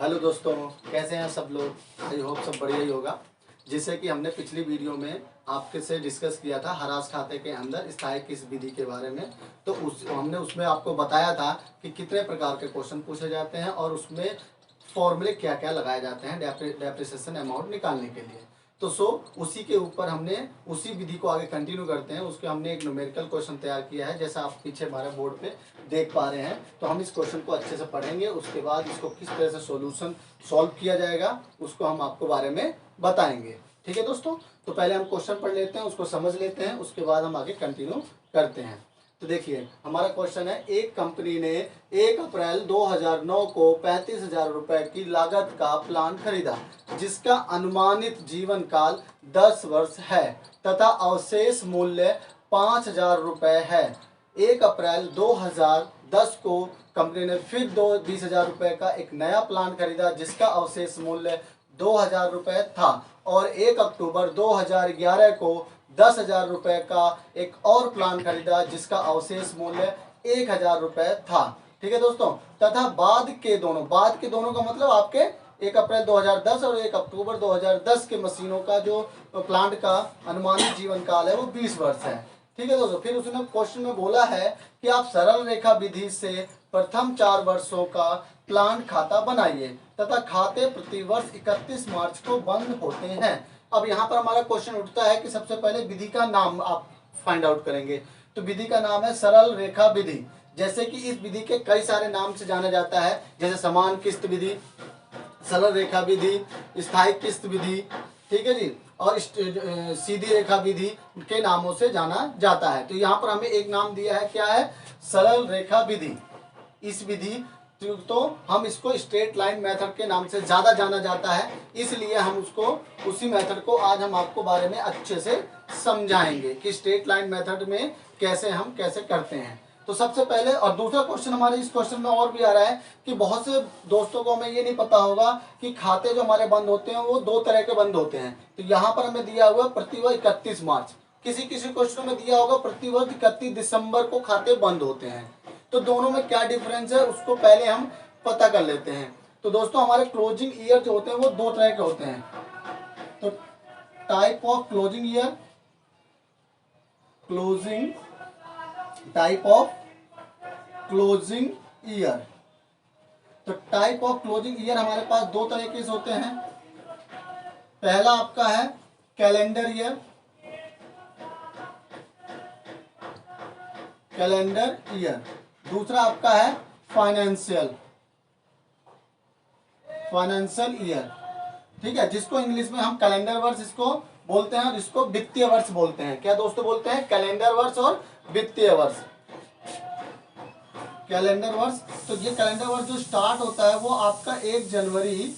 Hello दोस्तों, कैसे हैं सब लोग। आई होप सब बढ़िया ही होगा। जैसे कि हमने पिछली वीडियो में आपके से डिस्कस किया था हरास खाते के अंदर स्थायी किस विधि के बारे में। तो हमने उसमें आपको बताया था कि कितने प्रकार के क्वेश्चन पूछे जाते हैं और उसमें फॉर्मूले क्या क्या लगाए जाते हैं डेप्रिसिएशन अमाउंट निकालने के लिए। तो उसी के ऊपर हमने उसी विधि को आगे कंटिन्यू करते हैं। उसके हमने एक न्यूमेरिकल क्वेश्चन तैयार किया है, जैसा आप पीछे हमारे बोर्ड पे देख पा रहे हैं। तो हम इस क्वेश्चन को अच्छे से पढ़ेंगे, उसके बाद इसको किस तरह से सॉल्यूशन सॉल्व किया जाएगा उसको हम आपको बारे में बताएंगे। ठीक है दोस्तों, तो पहले हम क्वेश्चन पढ़ लेते हैं, उसको समझ लेते हैं, उसके बाद हम आगे कंटिन्यू करते हैं। तो देखिए हमारा क्वेश्चन है, एक कंपनी ने 1 अप्रैल 2009 को 35,000 रुपए की लागत का प्लांट खरीदा जिसका अनुमानित जीवन काल 10 वर्ष है तथा अवशेष मूल्य 5,000 रुपए है। 1 अप्रैल 2010 को कंपनी ने फिर 20,000 रुपए का एक नया प्लांट खरीदा जिसका अवशेष मूल्य 2,000 रुपए था और 1 अक्टूबर 2011 को 10,000 रुपए का एक और प्लान खरीदा जिसका अवशेष मूल्य 1,000 रुपए था। ठीक है दोस्तों, तथा बाद के दोनों का मतलब आपके 1 अप्रैल 2010 और 1 अक्टूबर 2010 के मशीनों का जो प्लांट का अनुमानित जीवन काल है वो 20 वर्ष है। ठीक है दोस्तों, फिर उसने क्वेश्चन में बोला है कि आप सरल रेखा विधि से प्रथम 4 वर्षों का प्लांट खाता बनाइए तथा खाते प्रति वर्ष 31 मार्च को बंद होते हैं। अब यहाँ पर हमारा क्वेश्चन उठता है कि सबसे पहले विधि का नाम आप फाइंड आउट करेंगे। तो विधि का नाम है सरल रेखा विधि। जैसे कि इस विधि के कई सारे नाम से जाना जाता है, जैसे समान किस्त विधि, सरल रेखा विधि, स्थायी किस्त विधि, ठीक है जी, और सीधी रेखा विधि के नामों से जाना जाता है। तो यहाँ पर हमें एक नाम दिया है, क्या है, सरल रेखा विधि। इस विधि तो हम इसको स्ट्रेट लाइन मेथड के नाम से ज्यादा जाना जाता है, इसलिए हम उसको उसी मेथड को आज हम आपको बारे में अच्छे से समझाएंगे कि स्ट्रेट लाइन मेथड में कैसे करते हैं। तो सबसे पहले, और दूसरा क्वेश्चन हमारे इस क्वेश्चन में और भी आ रहा है कि बहुत से दोस्तों को हमें ये नहीं पता होगा कि खाते जो हमारे बंद होते हैं वो 2 तरह के बंद होते हैं। तो यहाँ पर हमें दिया हुआ प्रतिवर्ष 31 मार्च, किसी क्वेश्चन में दिया होगा प्रतिवर्ष 31 दिसंबर को खाते बंद होते हैं। तो दोनों में क्या डिफरेंस है उसको पहले हम पता कर लेते हैं। तो दोस्तों हमारे क्लोजिंग ईयर जो होते हैं वो 2 तरह के होते हैं। तो type of closing year, type of closing year. तो टाइप ऑफ क्लोजिंग ईयर हमारे पास 2 तरीके से होते हैं। पहला आपका है कैलेंडर ईयर, दूसरा आपका है फाइनेंशियल ईयर। ठीक है, जिसको इंग्लिश में हम कैलेंडर वर्ष इसको बोलते हैं और इसको वित्तीय वर्ष बोलते हैं। क्या दोस्तों बोलते हैं, कैलेंडर वर्ष और वित्तीय वर्ष। कैलेंडर वर्ष, तो ये कैलेंडर वर्ष जो स्टार्ट होता है वो आपका 1 जनवरी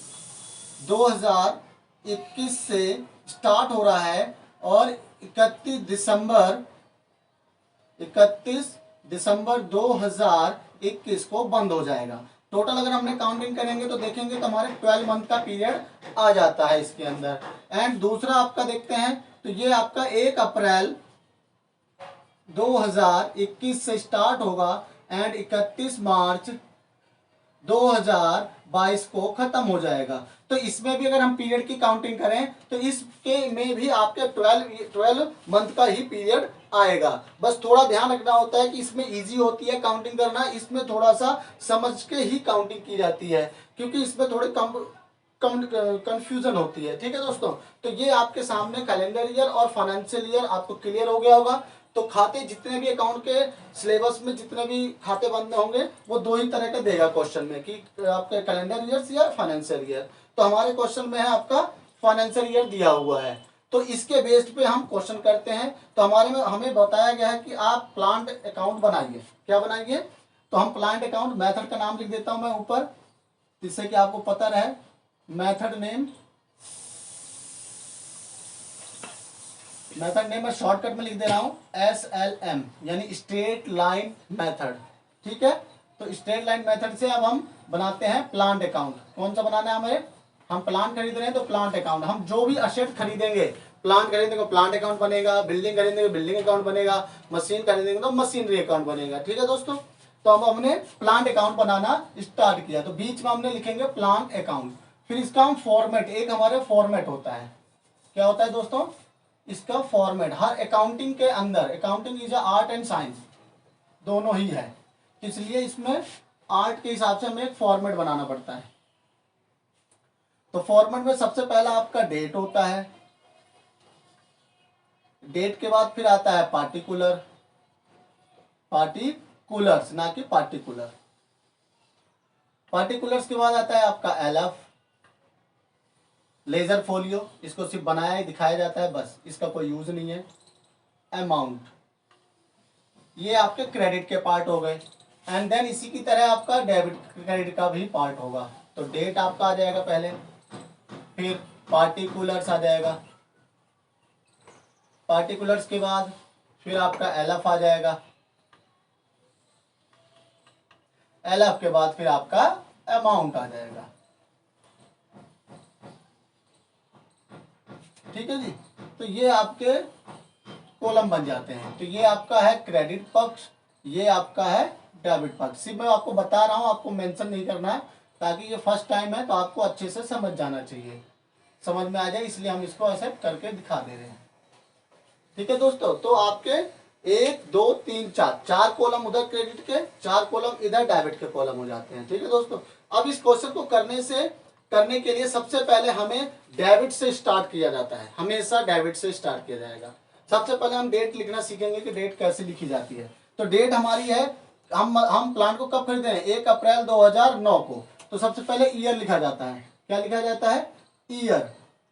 2021 से स्टार्ट हो रहा है और 31 दिसंबर 2021 को बंद हो जाएगा। टोटल अगर हमने काउंटिंग करेंगे तो देखेंगे तो हमारे 12 मंथ का पीरियड आ जाता है इसके अंदर। एंड दूसरा आपका देखते हैं तो ये आपका 1 अप्रैल 2021 से स्टार्ट होगा एंड 31 मार्च 2022 को खत्म हो जाएगा। तो इसमें भी अगर हम पीरियड की काउंटिंग करें तो इसके में भी आपके 12 मंथ का ही पीरियड आएगा। बस थोड़ा ध्यान रखना होता है कि इसमें इजी होती है काउंटिंग करना, इसमें थोड़ा सा समझ के ही काउंटिंग की जाती है क्योंकि इसमें थोड़ी कंफ्यूजन होती है। ठीक है दोस्तों, तो ये आपके सामने कैलेंडर ईयर और फाइनेंशियल ईयर आपको क्लियर हो गया होगा। तो खाते जितने भी अकाउंट के सिलेबस में जितने भी खाते बंद होंगे वो 2 ही तरह के देगा क्वेश्चन में कि आपके कैलेंडर ईयर या फाइनेंशियल ईयर। तो हमारे क्वेश्चन में है आपका फाइनेंशियल ईयर दिया हुआ है, तो इसके बेस्ड पे हम क्वेश्चन करते हैं। तो हमारे में हमें बताया गया है कि आप प्लांट अकाउंट बनाइए। क्या बनाइए, तो हम प्लांट अकाउंट, मेथड का नाम लिख देता हूं मैं ऊपर जिससे कि आपको पता रहे। मेथड नेम मैं शॉर्टकट में लिख दे रहा हूं SLM, यानी स्ट्रेट लाइन मेथड। ठीक है, तो स्ट्रेट लाइन मेथड से अब हम बनाते हैं प्लांट अकाउंट। कौन सा बनाना है हमें, हम प्लांट खरीद रहे हैं तो प्लांट अकाउंट। हम जो भी असेट खरीदेंगे, प्लांट खरीदेंगे तो प्लांट अकाउंट बनेगा, बिल्डिंग खरीदेंगे बिल्डिंग अकाउंट बनेगा, मशीन खरीदेंगे तो मशीनरी अकाउंट बनेगा। ठीक है दोस्तों, तो अब हमने प्लांट अकाउंट बनाना स्टार्ट किया। तो बीच में हमने लिखेंगे प्लांट अकाउंट। फिर इसका हम फॉर्मेट, एक हमारे फॉर्मेट होता है, क्या होता है दोस्तों, इसका फॉर्मेट। हर अकाउंटिंग के अंदर, accounting is art and science दोनों ही है, इसलिए इसमें आर्ट के हिसाब से हमें एक फॉर्मेट बनाना पड़ता है। तो फॉर्मेट में सबसे पहला आपका डेट होता है, डेट के बाद फिर आता है पार्टिकुलर, पार्टिकुलर्स ना कि पार्टिकुलर, पार्टिकुलर्स के बाद आता है आपका एलएफ, लेजर फोलियो, इसको सिर्फ बनाया ही दिखाया जाता है बस, इसका कोई यूज नहीं है। अमाउंट, ये आपके क्रेडिट के पार्ट हो गए। एंड देन इसी की तरह आपका डेबिट क्रेडिट का भी पार्ट होगा। तो डेट आपका आ जाएगा पहले, फिर पार्टिकुलर्स आ जाएगा, पार्टिकुलर्स के बाद फिर आपका एलएफ आ जाएगा, एलएफ के बाद फिर आपका अमाउंट आ जाएगा। ठीक है जी। तो ये आपके कॉलम बन जाते हैं। तो ये आपका है क्रेडिट पक्ष, ये आपका है डेबिट पक्ष। सिर्फ मैं आपको बता रहा हूँ, आपको मेंशन नहीं करना है, ताकि ये फर्स्ट टाइम है तो आपको अच्छे से समझ जाना चाहिए, समझ में आ जाए, इसलिए हम इसको ऐसे करके दिखा दे रहे हैं। ठीक है दोस्तों। तो आपके 1 2 3 4 4 कॉलम उधर क्रेडिट के, 4 कॉलम इधर डेबिट के कॉलम हो जाते हैं। ठीक है दोस्तों। अब इस क्वेश्चन को करने के लिए सबसे पहले हमें डेबिट से स्टार्ट किया जाता है, हमेशा डेबिट से स्टार्ट किया जाएगा। सबसे पहले हम डेट लिखना सीखेंगे कि डेट कैसे लिखी जाती है। तो डेट हमारी है, हम प्लांट को कब खरीदे हैं, 1 अप्रैल 2009 को। तो सबसे पहले ईयर लिखा जाता है, क्या लिखा जाता है, ईयर।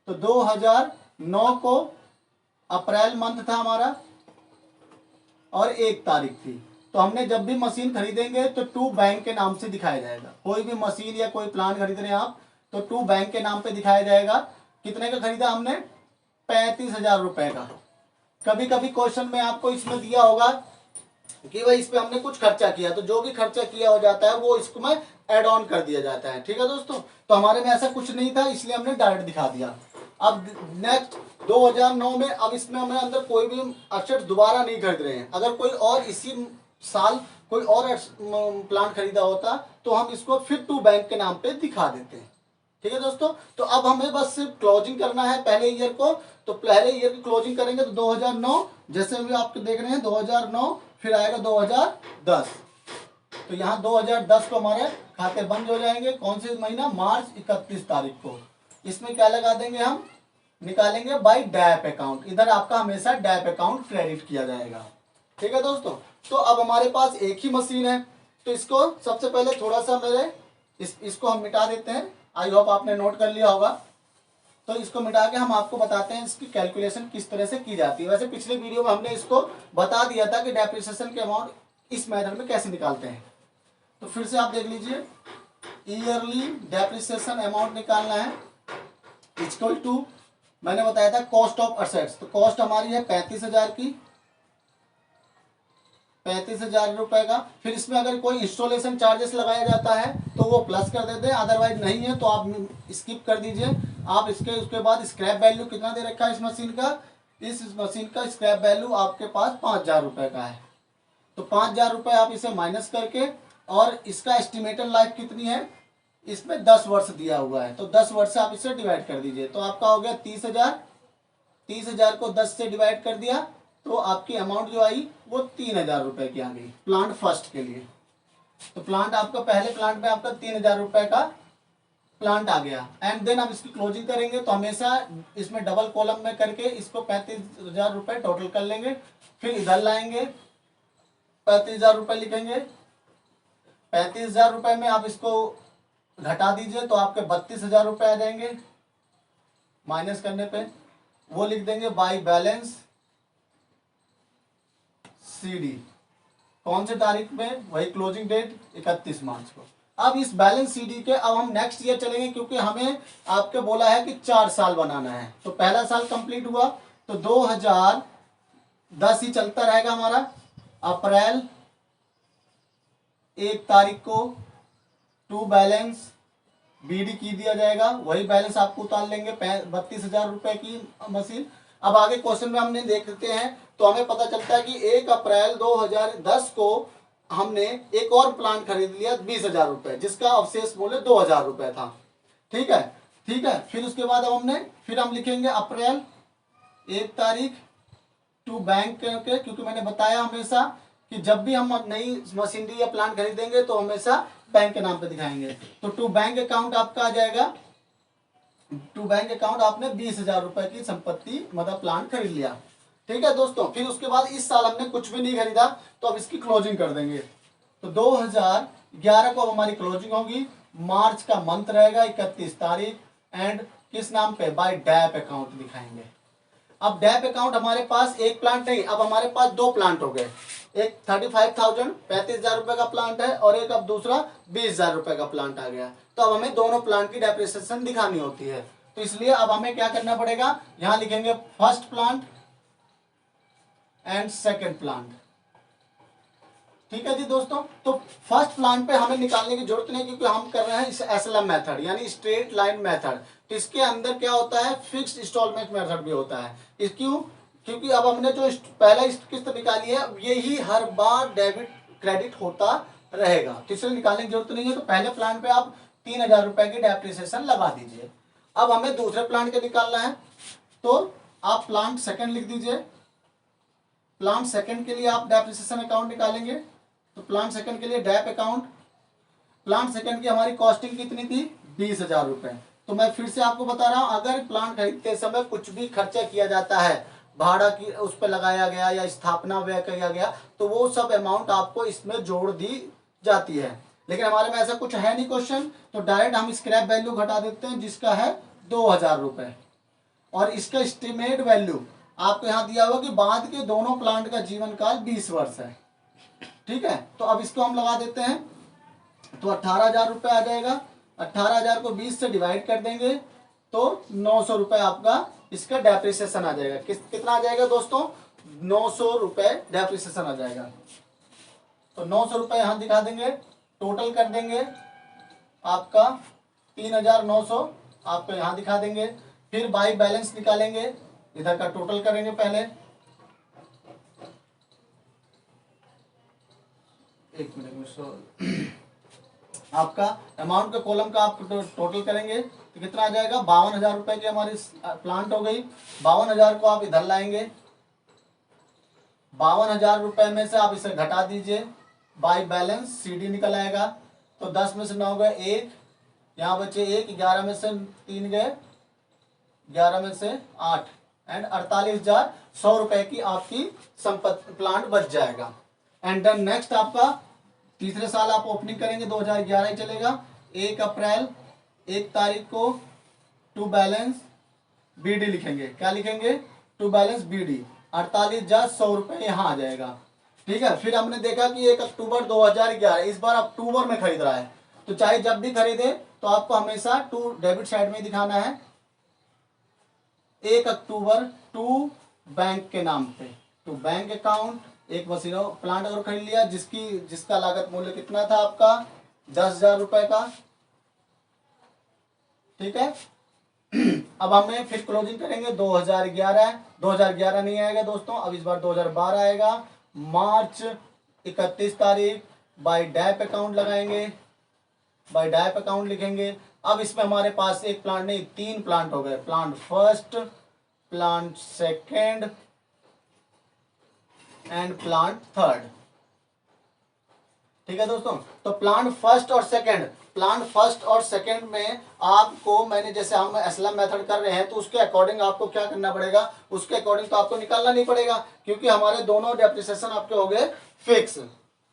तो 2009 को अप्रैल मंथ था हमारा और 1 तारीख थी। तो हमने जब भी मशीन खरीदेंगे तो टू बैंक के नाम से दिखाया जाएगा। कोई भी मशीन या कोई प्लांट खरीद रहे हैं आप तो टू बैंक के नाम पे दिखाया जाएगा। कितने का खरीदा हमने, 35,000 रुपए का। कभी कभी क्वेश्चन में आपको इसमें दिया होगा कि भाई इस पे हमने कुछ खर्चा किया, तो जो भी खर्चा किया हो जाता है वो इसको में एड ऑन कर दिया जाता है। ठीक है दोस्तों। तो हमारे में ऐसा कुछ नहीं था, इसलिए हमने डायरेक्ट दिखा दिया। अब नेक्स्ट 2009 में, अब इसमें हमें अंदर कोई भी असेट्स दोबारा नहीं खरीद रहे हैं। अगर कोई और इसी साल कोई और प्लांट खरीदा होता तो हम इसको फिर टू बैंक के नाम पे दिखा देते हैं। ठीक है दोस्तों। तो अब हमें बस सिर्फ क्लोजिंग करना है पहले ईयर को। तो पहले ईयर की क्लोजिंग करेंगे तो 2009, जैसे अभी आप देख रहे हैं 2009, फिर आएगा 2010। तो यहाँ 2010 को हमारे खाते बंद हो जाएंगे। कौन से महीना, मार्च 31 तारीख को। इसमें क्या लगा देंगे, हम निकालेंगे बाय डैप अकाउंट। इधर आपका हमेशा डैप अकाउंट क्रेडिट किया जाएगा। ठीक है दोस्तों। तो अब हमारे पास एक ही मशीन है, तो इसको सबसे पहले थोड़ा सा इसको हम मिटा देते हैं। आई होप आपने नोट कर लिया होगा। तो इसको मिटा के हम आपको बताते हैं इसकी कैलकुलेशन किस तरह से की जाती है। वैसे पिछले वीडियो में हमने इसको बता दिया था कि डेप्रिसिएशन के अमाउंट इस मेथड में कैसे निकालते हैं। तो फिर से आप देख लीजिए, ईयरली डेप्रिसिएशन अमाउंट निकालना है इक्वल टू, मैंने बताया था कॉस्ट ऑफ असेट्स। तो कॉस्ट हमारी है 35,000 की, 35,000 रुपए का। फिर इसमें अगर कोई इंस्टॉलेशन चार्जेस लगाया जाता है तो वो प्लस कर देते हैं, अदरवाइज नहीं है तो आप स्किप कर दीजिए। आप उसके बाद स्क्रैप वैल्यू कितना दे रखा है इस मशीन का, इस मशीन का स्क्रैप वैल्यू आपके पास 5,000 रुपए का है। तो 5,000 रुपए आप इसे माइनस करके, और इसका एस्टिमेटेड लाइफ कितनी है, इसमें 10 वर्ष दिया हुआ है, तो 10 वर्ष से आप इसे डिवाइड कर दीजिए। तो आपका हो गया 30,000। 30,000 को 10 से डिवाइड कर दिया तो आपकी अमाउंट जो आई वो 3,000 रुपए की आ गई प्लांट फर्स्ट के लिए। तो प्लांट आपका, पहले प्लांट में आपका 3,000 रुपए का प्लांट आ गया। एंड देन आप इसकी क्लोजिंग करेंगे तो हमेशा इसमें डबल कॉलम में करके इसको 35,000 रुपए टोटल कर लेंगे। फिर इधर लाएंगे, 35,000 रुपए लिखेंगे। 35,000 रुपए में आप इसको घटा दीजिए तो आपके 32,000 रुपए आ जाएंगे। माइनस करने पे वो लिख देंगे बाय बैलेंस सीडी। कौन से तारीख में, वही क्लोजिंग डेट 31 मार्च को। अब इस बैलेंस सीडी के अब हम नेक्स्ट ईयर चलेंगे, क्योंकि हमें आपके बोला है कि 4 साल बनाना है। तो पहला साल कंप्लीट हुआ तो 2010 ही चलता रहेगा हमारा। अप्रैल 1 तारीख को टू बैलेंस बीडी की दिया जाएगा, वही बैलेंस आपको उतार लेंगे 32,000 रुपए की मशीन। अब आगे क्वेश्चन में हमने देख लेते हैं तो हमें पता चलता है कि 1 अप्रैल 2010 को हमने एक और प्लांट खरीद लिया 20,000 रुपये, जिसका अवशेष मूल्य 2,000 रुपये था। ठीक है, ठीक है। फिर उसके बाद अब फिर हम लिखेंगे अप्रैल 1 तारीख टू बैंक के, क्योंकि मैंने बताया हमेशा कि जब भी हम नई मशीनरी या प्लांट खरीदेंगे तो हमेशा बैंक के नाम पे दिखाएंगे। तो टू बैंक अकाउंट आपका आ जाएगा, टू बैंक अकाउंट आपने 20,000 रुपए की संपत्ति मतलब प्लांट खरीद लिया। ठीक है दोस्तों, फिर उसके बाद इस साल हमने कुछ भी नहीं खरीदा तो अब इसकी क्लोजिंग कर देंगे। तो 2011 को अब हमारी क्लोजिंग होगी, मार्च का मंथ रहेगा 31 तारीख, एंड किस नाम पे, बाय डैप अकाउंट दिखाएंगे। अब डैप अकाउंट हमारे पास एक प्लांट नहीं, अब हमारे पास 2 प्लांट हो गए, एक 35,000 35,000 रुपए का प्लांट है और एक अब दूसरा 20,000 रुपए का प्लांट आ गया। तो अब हमें दोनों प्लांट की डेप्रिसिएशन दिखानी होती है, तो इसलिए अब हमें क्या करना पड़ेगा, यहां लिखेंगे first plant and second plant. ठीक है जी दोस्तों, तो फर्स्ट प्लांट पे हमें निकालने की जरूरत नहीं, क्योंकि हम कर रहे हैं इस एसएलएम मेथड यानी स्ट्रेट लाइन मेथड। तो इसके अंदर क्या होता है, फिक्स्ड इंस्टॉलमेंट मेथड भी होता है। इस क्यों, क्योंकि अब हमने जो पहला किस्त निकाली है यही हर बार डेबिट क्रेडिट होता रहेगा, तो इसलिए निकालने की जरूरत नहीं है। तो पहले प्लांट पे आप 3,000 रुपए की डेप्रिसिएशन लगा दीजिए। अब हमें दूसरे प्लांट के निकालना है, तो आप प्लांट सेकेंड लिख दीजिए। प्लांट सेकेंड के लिए आप डेप्रिसिएशन अकाउंट निकालेंगे, तो प्लांट सेकंड के लिए डैप अकाउंट। प्लांट सेकंड की हमारी कॉस्टिंग कितनी थी, 20,000 रुपए। तो मैं फिर से आपको बता रहा हूं, अगर प्लांट खरीदते समय कुछ भी खर्चा किया जाता है, भाड़ा की उस पर लगाया गया या स्थापना व्यय किया गया, तो वो सब अमाउंट आपको इसमें जोड़ दी जाती है। लेकिन हमारे में ऐसा कुछ है नहीं क्वेश्चन, तो डायरेक्ट हम स्क्रैप वैल्यू घटा देते हैं, जिसका है 2,000 रुपए, और इसका एस्टिमेट वैल्यू आपको यहाँ दिया हुआ कि बाद के दोनों प्लांट का जीवन काल 20 वर्ष है। ठीक है, तो अब इसको हम लगा देते हैं, तो 18,000 रुपये आ जाएगा। 18,000 को 20 से डिवाइड कर देंगे तो 900 रुपये आपका इसका डेप्रिसिएशन आ जाएगा। कितना आ जाएगा दोस्तों, 900 रुपये डेप्रिसिएशन आ जाएगा। तो 900 रुपये यहाँ दिखा देंगे, टोटल कर देंगे आपका 3,900 आपको यहाँ दिखा देंगे। फिर बाई बैलेंस निकालेंगे, इधर का टोटल करेंगे पहले, एक मिनट में आपका अमाउंट के कॉलम का आप टोटल करेंगे तो कितना आ जाएगा, 52,000 रुपए की हमारी प्लांट हो गई। 52,000 को आप इधर लाएंगे, 52,000 रुपए में से आप इसे घटा दीजिए, बाई बैलेंस सीडी निकल आएगा। तो 10 में से 9 गए 1, यहाँ बचे 1, 11 में से 3 गए, 11 में से 8, एंड 48,100 रुपए की आपकी संपत्ति प्लांट बच जाएगा। एंड देन नेक्स्ट आपका तीसरे साल आप ओपनिंग करेंगे, 2011 ही चलेगा। 1 अप्रैल 1 तारीख को टू बैलेंस बीडी लिखेंगे, क्या लिखेंगे, टू बैलेंस बीडी, 48,100 रुपये यहाँ आ जाएगा। ठीक है, फिर हमने देखा कि 1 अक्टूबर 2011, इस बार अक्टूबर में खरीद रहा है, तो चाहे जब भी खरीदे तो आपको हमेशा टू डेबिट साइड में दिखाना है, 1 अक्टूबर टू बैंक के नाम पे, टू बैंक अकाउंट। एक मशीन प्लांट अगर खरीद लिया जिसका लागत मूल्य कितना था आपका, 10,000 रुपए का। ठीक है, अब हमें फिर क्लोजिंग करेंगे 2011 नहीं आएगा दोस्तों, अब इस बार 2012 आएगा। मार्च 31 तारीख बाय डैप अकाउंट लगाएंगे, बाय डैप अकाउंट लिखेंगे। अब इसमें हमारे पास एक प्लांट नहीं 3 प्लांट हो गए, plant first, plant second and plant third. ठीक है दोस्तों, तो प्लांट फर्स्ट और सेकंड में आपको मैंने जैसे हम एसएलएम मेथड कर रहे हैं तो उसके अकॉर्डिंग आपको क्या करना पड़ेगा, उसके अकॉर्डिंग तो आपको निकालना नहीं पड़ेगा, क्योंकि हमारे दोनों डेप्रिसिएशन आपके हो गए फिक्स।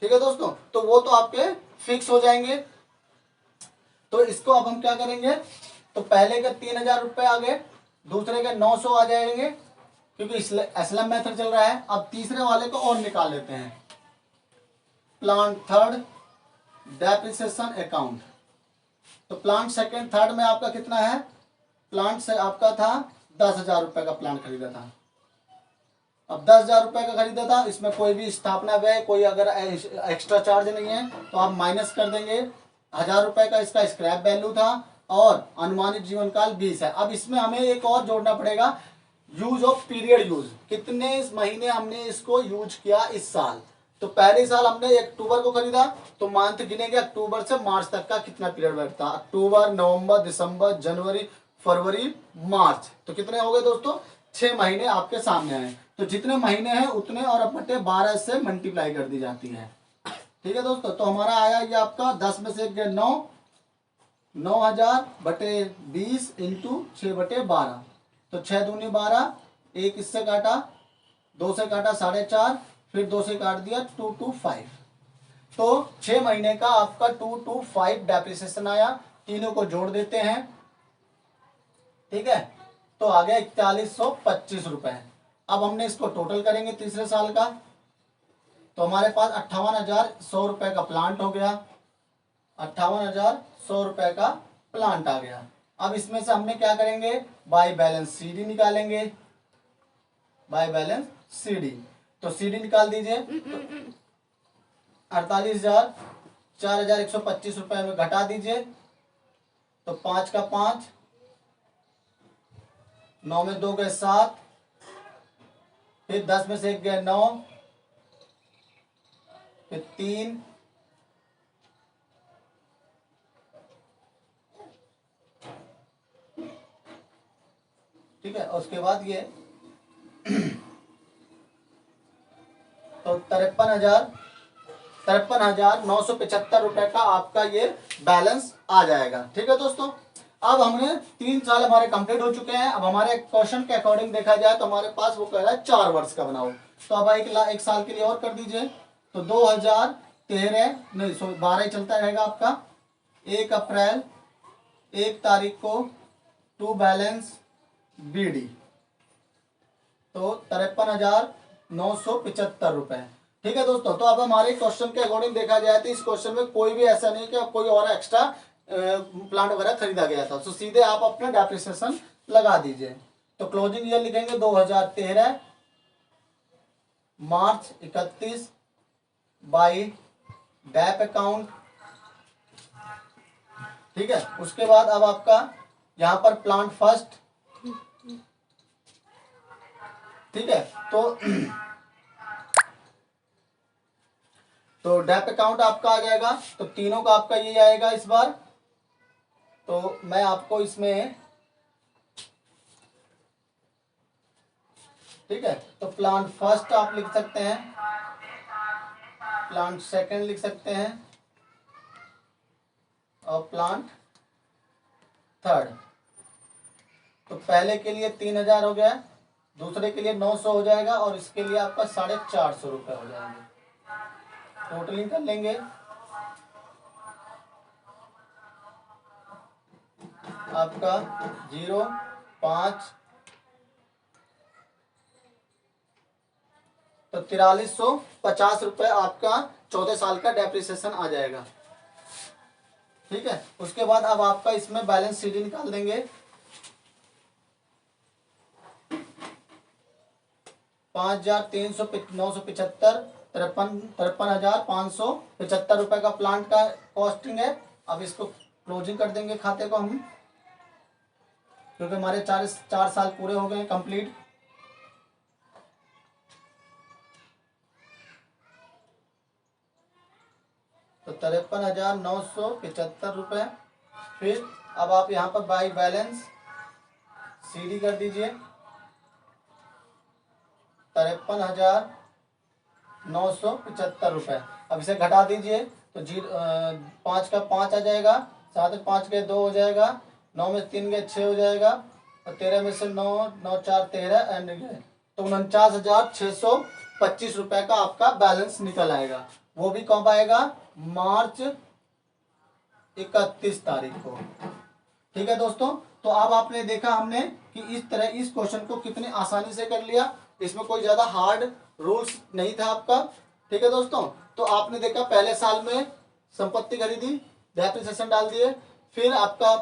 ठीक है दोस्तों, तो वो तो आपके फिक्स हो जाएंगे। तो इसको अब हम क्या करेंगे, तो पहले के 3,000 रुपये आ गए, दूसरे के 900 आ जाएंगे, क्योंकि एसएलएम मेथड चल रहा है। अब तीसरे वाले को और निकाल लेते हैं, प्लांट थर्ड डेप्रिसिएशन अकाउंट। तो प्लांट सेकंड थर्ड में आपका कितना है, प्लांट से आपका था 10,000 रुपए का प्लांट खरीदा था। अब 10,000 रुपए का खरीदा था, इसमें कोई भी स्थापना व्यय, कोई अगर एक्स्ट्रा चार्ज नहीं है तो आप माइनस कर देंगे। 1,000 रुपए का इसका स्क्रैप वैल्यू था और अनुमानित जीवन काल 20 है। अब इसमें हमें एक और जोड़ना पड़ेगा, यूज ऑफ पीरियड यूज, कितने महीने हमने इसको यूज किया इस साल। तो पहले साल हमने 1 अक्टूबर को खरीदा, तो मंथ गिनेंगे अक्टूबर से मार्च तक का कितना पीरियड बैठता, अक्टूबर, नवंबर, दिसंबर, जनवरी, फरवरी, मार्च। तो कितने हो गए दोस्तों, 6 महीने आपके सामने आए। तो जितने महीने हैं उतने और बटे 12 से मल्टीप्लाई कर दी जाती है। ठीक है दोस्तों, तो हमारा आया ये आपका 10 में से 1 गया 9, 9000 बटे 20 इंटू 6/12। तो 6 दूनी 12, एक इससे काटा, 2 से काटा 4.5, फिर 2 से काट दिया 225। तो 6 महीने का आपका 225 डेप्रिसिएशन आया। तीनों को जोड़ देते हैं, ठीक है, तो आ गया 4125 रुपए। अब हमने इसको टोटल करेंगे तीसरे साल का, तो हमारे पास 58,100 रुपए का प्लांट हो गया, 58,100 रुपए का प्लांट आ गया। अब इसमें से हमने क्या करेंगे, बाय बैलेंस सीडी निकालेंगे, बाय बैलेंस सीडी। तो सीडी निकाल दीजिए, तो 48,000 4,125 रुपए में घटा दीजिए, तो 5 का 5, 9 में 2 गए 7, फिर 10 में से 1 गए 9, फिर 3, ठीक है, उसके बाद ये तो 53,975 रुपए का आपका ये बैलेंस आ जाएगा। ठीक है दोस्तों, अब हमने 3 साल हमारे कंप्लीट हो चुके हैं। अब हमारे क्वेश्चन के अकॉर्डिंग देखा जाए तो हमारे पास वो कह रहा है 4 वर्ष का बनाओ। तो अब एक साल के लिए और कर दीजिए, तो 2013 नहीं 12 ही चलता रहेगा आपका। 1 अप्रैल 1 तारीख को टू बैलेंस बीडी, तो 53,975 रुपए। ठीक है दोस्तों, तो अब हमारे क्वेश्चन के अकॉर्डिंग देखा जाए तो इस क्वेश्चन में कोई भी ऐसा नहीं कि कोई और एक्स्ट्रा प्लांट वगैरह खरीदा गया था, तो सीधे आप अपना डेप्रिसिएशन लगा दीजिए। तो क्लोजिंग ईयर लिखेंगे 2013 मार्च 31 बाई डैप अकाउंट। ठीक है, उसके बाद अब आपका यहां पर प्लांट फर्स्ट, ठीक है, तो डेप अकाउंट आपका आ जाएगा, तो तीनों का आपका ये आएगा इस बार। तो मैं आपको इसमें, ठीक है, तो प्लांट फर्स्ट आप लिख सकते हैं, प्लांट सेकंड लिख सकते हैं, और प्लांट थर्ड। तो पहले के लिए 3,000 हो गया, दूसरे के लिए 900 हो जाएगा, और इसके लिए आपका 450 रुपए हो जाएंगे। टोटलिंग कर लेंगे, आपका 0 5, तो 4350 रुपए आपका 14 साल का डेप्रिसिएशन आ जाएगा। ठीक है, उसके बाद अब आपका इसमें बैलेंस सीडी निकाल देंगे, 5,975 53,575 रुपए का प्लांट का कॉस्टिंग है। अब इसको क्लोजिंग कर देंगे खाते को हम, क्योंकि हमारे 4 साल पूरे हो गए कंप्लीट। तो 53,975 रुपए। फिर अब आप यहाँ पर बाई बैलेंस सीडी कर दीजिए, 53,975 रुपए। अब इसे घटा दीजिए, तो 5 का 5 आ जाएगा, 7 में 5 गए 2 हो जाएगा, 9 में 3 गए 6 हो जाएगा, और 13 में से 9 9 4 13 एंड गए, तो 49,625 रुपए का आपका बैलेंस निकल आएगा। वो भी कब आएगा, मार्च 31 तारीख को। ठीक है दोस्तों, तो अब आपने देखा हमने कि इस तरह इस क्वेश्चन को कितनी आसानी से कर लिया, इसमें कोई ज्यादा हार्ड रूल्स नहीं था आपका। ठीक है दोस्तों, तो आपने देखा पहले साल में संपत्ति खरीदी, डेप्रिसिएशन डाल दिए, फिर आपका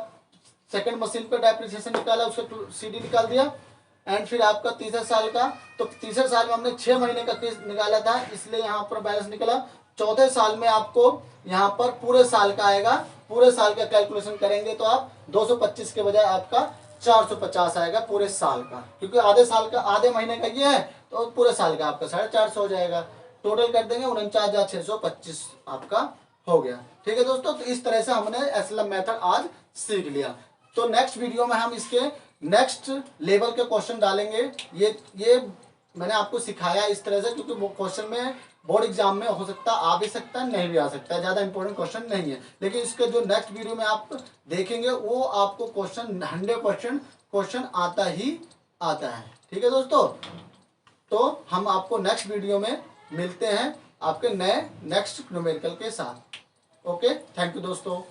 सेकंड मशीन पे डेप्रिसिएशन निकाला, उसका सीडी निकाल दिया, एंड फिर आपका तीसरे साल का, तो तीसरे साल में हमने 6 महीने का केस निकाला था, इसलिए यहाँ पर बैलेंस निकला। चौथे साल में आपको यहाँ पर पूरे साल का आएगा, पूरे साल का कैलकुलेशन करेंगे तो आप 225 के बजाय आपका 450 आएगा पूरे साल का, क्योंकि आधे साल का आधे महीने का ये है, तो पूरे साल का आपका 450 हो जाएगा। टोटल कर देंगे 49,625 आपका हो गया। ठीक है दोस्तों, तो इस तरह से हमने एसएलएम मेथड आज सीख लिया। तो नेक्स्ट वीडियो में हम इसके नेक्स्ट लेवल के क्वेश्चन डालेंगे। ये मैंने आपको सिखाया इस तरह से, क्योंकि वो क्वेश्चन में बोर्ड एग्जाम में हो सकता आ भी सकता है, नहीं भी आ सकता है, ज़्यादा इंपॉर्टेंट क्वेश्चन नहीं है। लेकिन इसके जो नेक्स्ट वीडियो में आप देखेंगे वो आपको क्वेश्चन 100% क्वेश्चन आता ही आता है। ठीक है दोस्तों, तो हम आपको नेक्स्ट वीडियो में मिलते हैं आपके नए नेक्स्ट न्यूमेरिकल के साथ। ओके, थैंक यू दोस्तों।